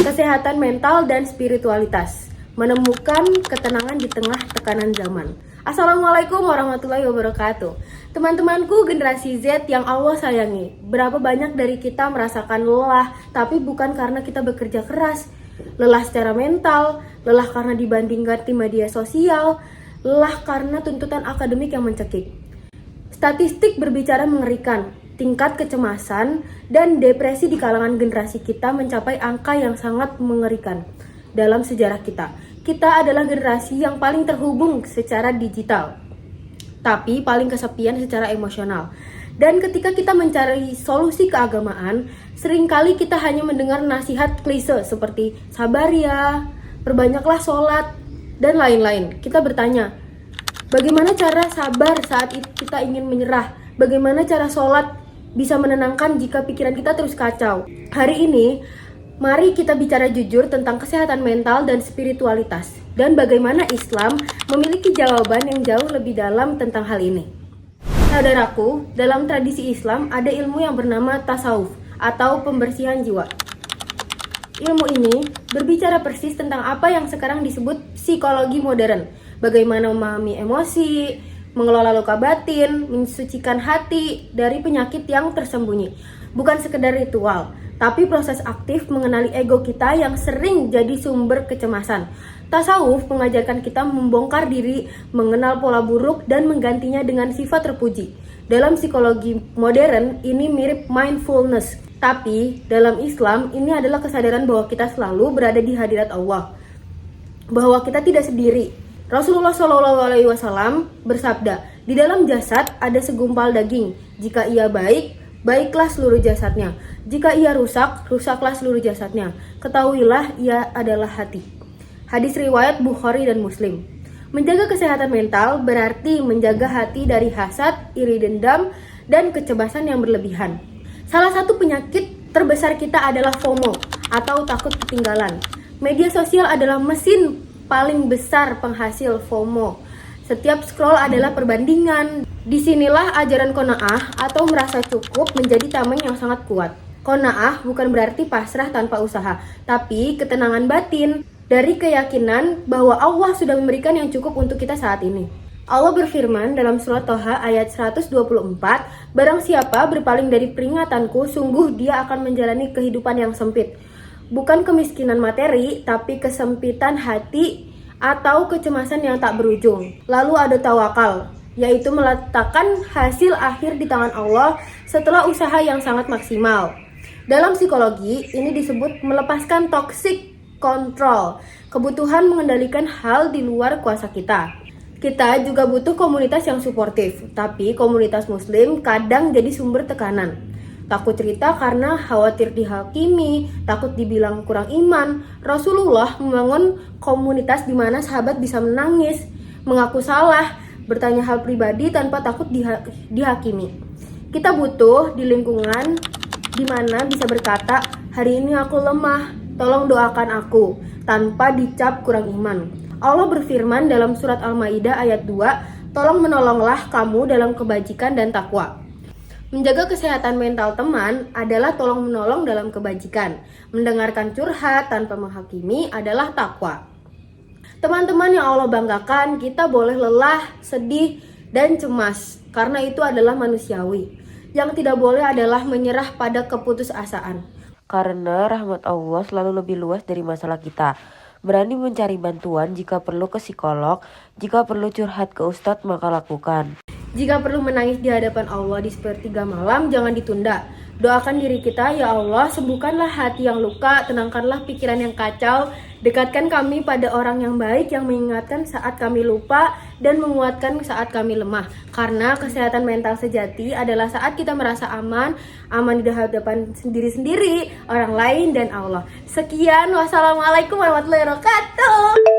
Kesehatan mental dan spiritualitas, menemukan ketenangan di tengah tekanan zaman. Assalamualaikum warahmatullahi wabarakatuh. Teman-temanku generasi Z yang Allah sayangi, berapa banyak dari kita merasakan lelah, tapi bukan karena kita bekerja keras. Lelah secara mental, lelah karena dibandingkan di media sosial, lelah karena tuntutan akademik yang mencekik. Statistik berbicara mengerikan. Tingkat kecemasan dan depresi di kalangan generasi kita mencapai angka yang sangat mengerikan dalam sejarah kita. Kita adalah generasi yang paling terhubung secara digital, tapi paling kesepian secara emosional. Dan ketika kita mencari solusi keagamaan, seringkali kita hanya mendengar nasihat klise seperti sabar ya, perbanyaklah sholat, dan lain-lain. Kita bertanya, bagaimana cara sabar saat kita ingin menyerah? Bagaimana cara sholat bisa menenangkan jika pikiran kita terus kacau? Hari ini, mari kita bicara jujur tentang kesehatan mental dan spiritualitas, dan bagaimana Islam memiliki jawaban yang jauh lebih dalam tentang hal ini. Saudaraku, dalam tradisi Islam ada ilmu yang bernama tasawuf atau pembersihan jiwa. Ilmu ini berbicara persis tentang apa yang sekarang disebut psikologi modern. Bagaimana memahami emosi, mengelola luka batin, mensucikan hati dari penyakit yang tersembunyi. Bukan sekedar ritual, tapi proses aktif mengenali ego kita yang sering jadi sumber kecemasan. Tasawuf mengajarkan kita membongkar diri, mengenal pola buruk, dan menggantinya dengan sifat terpuji. Dalam psikologi modern, ini mirip mindfulness. Tapi, dalam Islam, ini adalah kesadaran bahwa kita selalu berada di hadirat Allah. Bahwa kita tidak sendiri. Rasulullah SAW bersabda, di dalam jasad ada segumpal daging. Jika ia baik, baiklah seluruh jasadnya. Jika ia rusak, rusaklah seluruh jasadnya. Ketahuilah ia adalah hati. Hadis riwayat Bukhari dan Muslim. Menjaga kesehatan mental berarti menjaga hati dari hasad, iri dendam, dan kecemasan yang berlebihan. Salah satu penyakit terbesar kita adalah FOMO atau takut ketinggalan. Media sosial adalah mesin paling besar penghasil FOMO. Setiap scroll adalah perbandingan. Disinilah ajaran qanaah atau merasa cukup menjadi tameng yang sangat kuat. Qanaah bukan berarti pasrah tanpa usaha, tapi ketenangan batin dari keyakinan bahwa Allah sudah memberikan yang cukup untuk kita saat ini. Allah berfirman dalam surat Toha ayat 124, barang siapa berpaling dari peringatanku, sungguh dia akan menjalani kehidupan yang sempit. Bukan kemiskinan materi, tapi kesempitan hati atau kecemasan yang tak berujung. Lalu ada tawakal, yaitu meletakkan hasil akhir di tangan Allah setelah usaha yang sangat maksimal. Dalam psikologi, ini disebut melepaskan toxic control, kebutuhan mengendalikan hal di luar kuasa kita. Kita juga butuh komunitas yang suportif, tapi komunitas muslim kadang jadi sumber tekanan. Takut cerita karena khawatir dihakimi, takut dibilang kurang iman. Rasulullah membangun komunitas di mana sahabat bisa menangis, mengaku salah, bertanya hal pribadi tanpa takut dihakimi. Kita butuh di lingkungan di mana bisa berkata, hari ini aku lemah, tolong doakan aku, tanpa dicap kurang iman. Allah berfirman dalam surat Al-Maidah ayat 2, tolong menolonglah kamu dalam kebajikan dan takwa. Menjaga kesehatan mental teman adalah tolong menolong dalam kebajikan. Mendengarkan curhat tanpa menghakimi adalah takwa. Teman-teman yang Allah banggakan, kita boleh lelah, sedih, dan cemas, karena itu adalah manusiawi. Yang tidak boleh adalah menyerah pada keputusasaan. Karena rahmat Allah selalu lebih luas dari masalah kita. Berani mencari bantuan jika perlu ke psikolog, jika perlu curhat ke ustadz maka lakukan. Jika perlu menangis di hadapan Allah di sepertiga malam, jangan ditunda. Doakan diri kita, ya Allah, sembuhkanlah hati yang luka, tenangkanlah pikiran yang kacau, dekatkan kami pada orang yang baik yang mengingatkan saat kami lupa dan menguatkan saat kami lemah. Karena kesehatan mental sejati adalah saat kita merasa aman di hadapan sendiri-sendiri, orang lain, dan Allah. Sekian, wassalamualaikum warahmatullahi wabarakatuh.